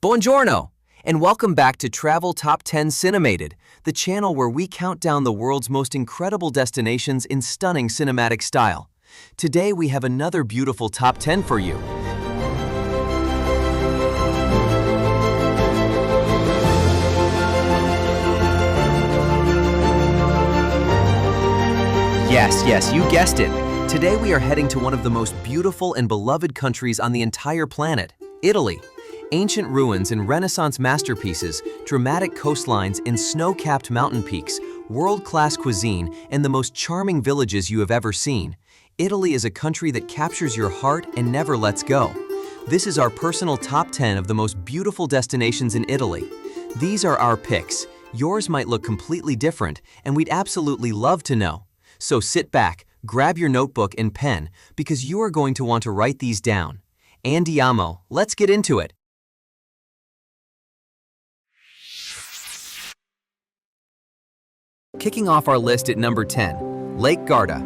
Buongiorno, and welcome back to Travel Top 10 Cinemated, the channel where we count down the world's most incredible destinations in stunning cinematic style. Today we have another beautiful top 10 for you. Yes, you guessed it. Today we are heading to one of the most beautiful and beloved countries on the entire planet, Italy. Ancient ruins and Renaissance masterpieces, dramatic coastlines and snow-capped mountain peaks, world-class cuisine, and the most charming villages you have ever seen. Italy is a country that captures your heart and never lets go. This is our personal top 10 of the most beautiful destinations in Italy. These are our picks. Yours might look completely different, and we'd absolutely love to know. So sit back, grab your notebook and pen, because you are going to want to write these down. Andiamo, let's get into it. Kicking off our list at number 10, Lake Garda.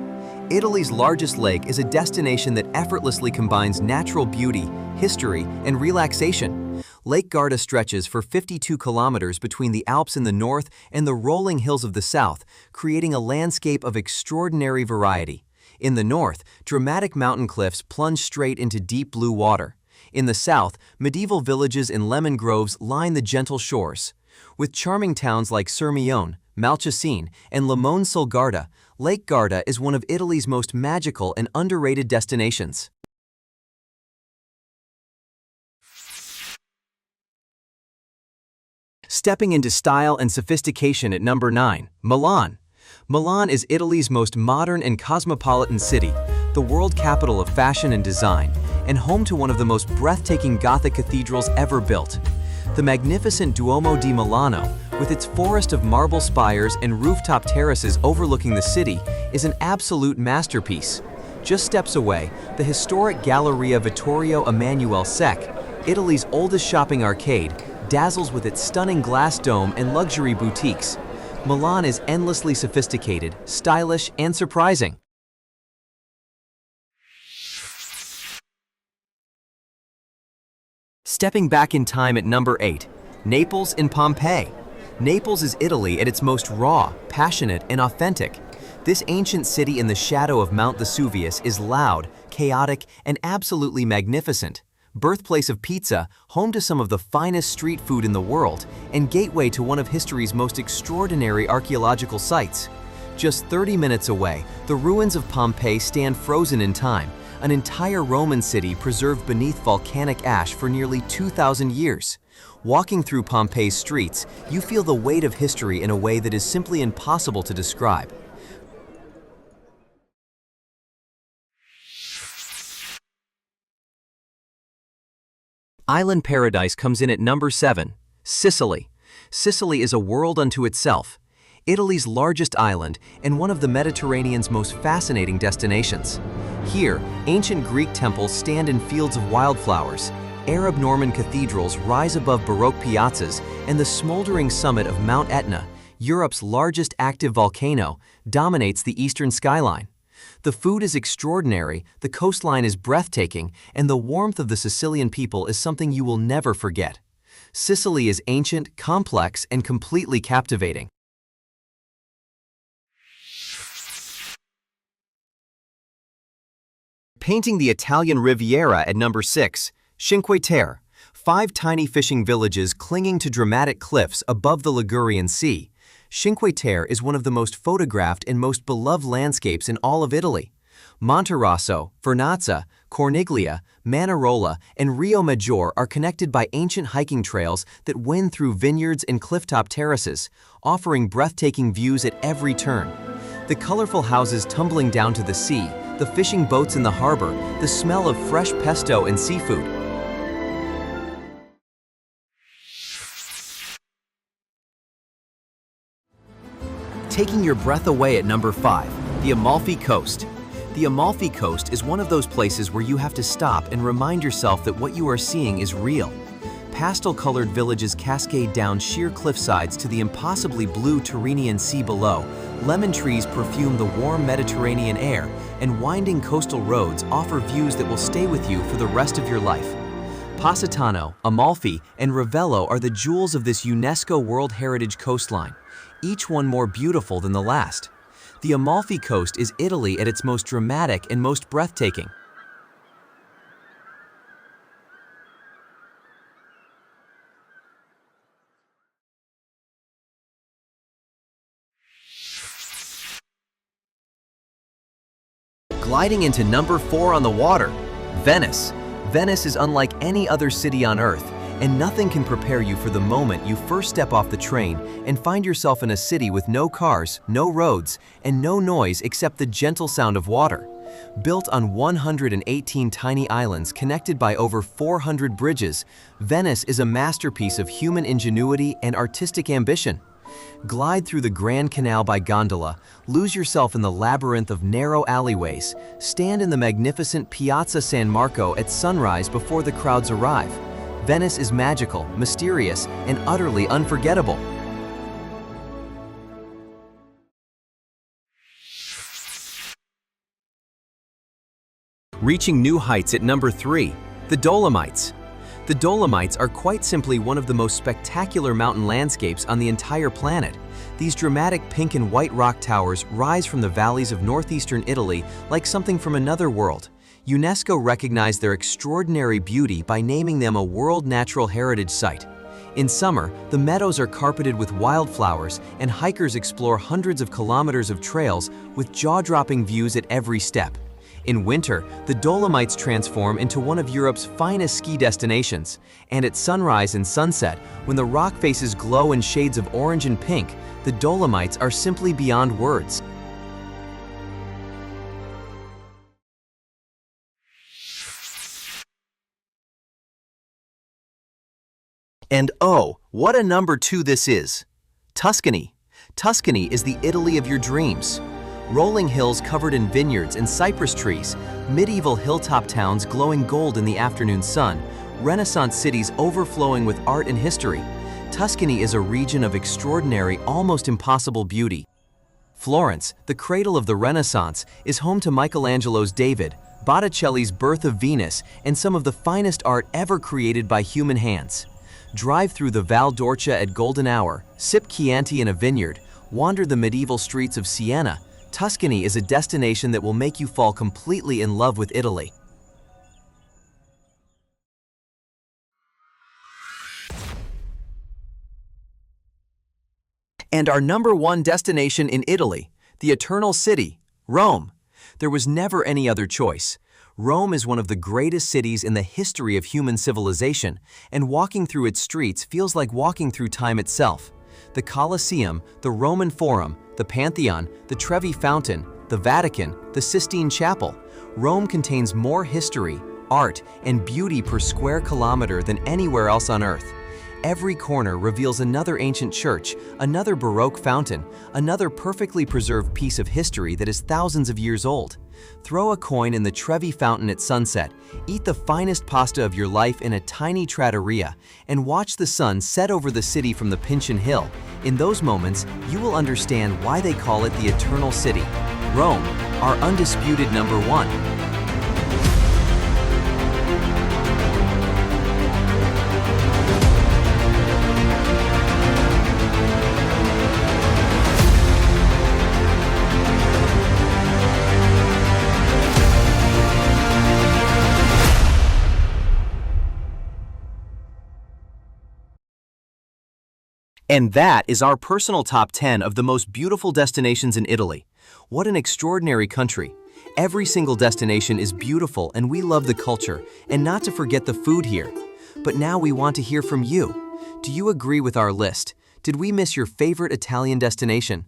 Italy's largest lake is a destination that effortlessly combines natural beauty, history, and relaxation. Lake Garda stretches for 52 kilometers between the Alps in the north and the rolling hills of the south, creating a landscape of extraordinary variety. In the north, dramatic mountain cliffs plunge straight into deep blue water. In the south, medieval villages and lemon groves line the gentle shores. With charming towns like Sirmione, Malchesine, and Limone sul Garda, Lake Garda is one of Italy's most magical and underrated destinations. Stepping into style and sophistication at number 9, Milan. Milan is Italy's most modern and cosmopolitan city, the world capital of fashion and design, and home to one of the most breathtaking Gothic cathedrals ever built. The magnificent Duomo di Milano, with its forest of marble spires and rooftop terraces overlooking the city, is an absolute masterpiece. Just steps away, the historic Galleria Vittorio Emanuele Sec, Italy's oldest shopping arcade, dazzles with its stunning glass dome and luxury boutiques. Milan is endlessly sophisticated, stylish, and surprising. Stepping back in time at number 8, Naples and Pompeii. Naples is Italy at its most raw, passionate, and authentic. This ancient city in the shadow of Mount Vesuvius is loud, chaotic, and absolutely magnificent. Birthplace of pizza, home to some of the finest street food in the world, and gateway to one of history's most extraordinary archaeological sites. Just 30 minutes away, the ruins of Pompeii stand frozen in time, an entire Roman city preserved beneath volcanic ash for nearly 2,000 years. Walking through Pompeii's streets, you feel the weight of history in a way that is simply impossible to describe. Island paradise comes in at number 7, Sicily. Sicily is a world unto itself. Italy's largest island and one of the Mediterranean's most fascinating destinations. Here, ancient Greek temples stand in fields of wildflowers, Arab Norman cathedrals rise above Baroque piazzas, and the smoldering summit of Mount Etna, Europe's largest active volcano, dominates the eastern skyline. The food is extraordinary, the coastline is breathtaking, and the warmth of the Sicilian people is something you will never forget. Sicily is ancient, complex, and completely captivating. Painting the Italian Riviera at number 6, Cinque Terre. 5 tiny fishing villages clinging to dramatic cliffs above the Ligurian Sea. Cinque Terre is one of the most photographed and most beloved landscapes in all of Italy. Monterosso, Vernazza, Corniglia, Manarola, and Rio Maggiore are connected by ancient hiking trails that wind through vineyards and clifftop terraces, offering breathtaking views at every turn. The colorful houses tumbling down to the sea, the fishing boats in the harbor, the smell of fresh pesto and seafood. Taking your breath away at number 5, the Amalfi Coast. The Amalfi Coast is one of those places where you have to stop and remind yourself that what you are seeing is real. Pastel-colored villages cascade down sheer cliffsides to the impossibly blue Tyrrhenian Sea below, lemon trees perfume the warm Mediterranean air, and winding coastal roads offer views that will stay with you for the rest of your life. Positano, Amalfi, and Ravello are the jewels of this UNESCO World Heritage coastline, each one more beautiful than the last. The Amalfi Coast is Italy at its most dramatic and most breathtaking. Gliding into number 4 on the water, Venice. Venice is unlike any other city on Earth, and nothing can prepare you for the moment you first step off the train and find yourself in a city with no cars, no roads, and no noise except the gentle sound of water. Built on 118 tiny islands connected by over 400 bridges, Venice is a masterpiece of human ingenuity and artistic ambition. Glide through the Grand Canal by gondola, lose yourself in the labyrinth of narrow alleyways, stand in the magnificent Piazza San Marco at sunrise before the crowds arrive. Venice is magical, mysterious, and utterly unforgettable. Reaching new heights at number 3, the Dolomites. The Dolomites are quite simply one of the most spectacular mountain landscapes on the entire planet. These dramatic pink and white rock towers rise from the valleys of northeastern Italy like something from another world. UNESCO recognized their extraordinary beauty by naming them a World Natural Heritage Site. In summer, the meadows are carpeted with wildflowers and hikers explore hundreds of kilometers of trails with jaw-dropping views at every step. In winter, the Dolomites transform into one of Europe's finest ski destinations, and at sunrise and sunset, when the rock faces glow in shades of orange and pink, the Dolomites are simply beyond words. And oh, what a number 2 this is! Tuscany. Tuscany is the Italy of your dreams. Rolling hills covered in vineyards and cypress trees, medieval hilltop towns glowing gold in the afternoon sun, Renaissance cities overflowing with art and history. Tuscany is a region of extraordinary, almost impossible beauty. Florence, the cradle of the Renaissance, is home to Michelangelo's David, Botticelli's Birth of Venus, and some of the finest art ever created by human hands. Drive through the Val d'Orcia at golden hour, sip Chianti in a vineyard, wander the medieval streets of Siena. Tuscany is a destination that will make you fall completely in love with Italy. And our number 1 destination in Italy, the Eternal City, Rome. There was never any other choice. Rome is one of the greatest cities in the history of human civilization, and walking through its streets feels like walking through time itself. The Colosseum, the Roman Forum, the Pantheon, the Trevi Fountain, the Vatican, the Sistine Chapel. Rome contains more history, art, and beauty per square kilometer than anywhere else on Earth. Every corner reveals another ancient church, another Baroque fountain, another perfectly preserved piece of history that is thousands of years old. Throw a coin in the Trevi Fountain at sunset, eat the finest pasta of your life in a tiny trattoria, and watch the sun set over the city from the Pincian Hill. In those moments, you will understand why they call it the Eternal City. Rome, our undisputed number 1. And that is our personal top 10 of the most beautiful destinations in Italy. What an extraordinary country. Every single destination is beautiful and we love the culture, and not to forget the food here. But now we want to hear from you. Do you agree with our list? Did we miss your favorite Italian destination?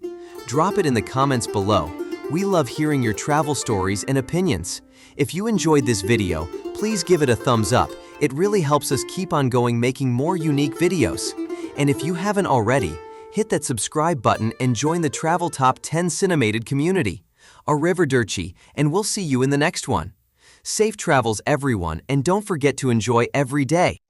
Drop it in the comments below. We love hearing your travel stories and opinions. If you enjoyed this video, please give it a thumbs up. It really helps us keep on going making more unique videos. And if you haven't already, hit that subscribe button and join the Travel Top 10 Cinemated community. Arrivederci, and we'll see you in the next one. Safe travels everyone, and don't forget to enjoy every day.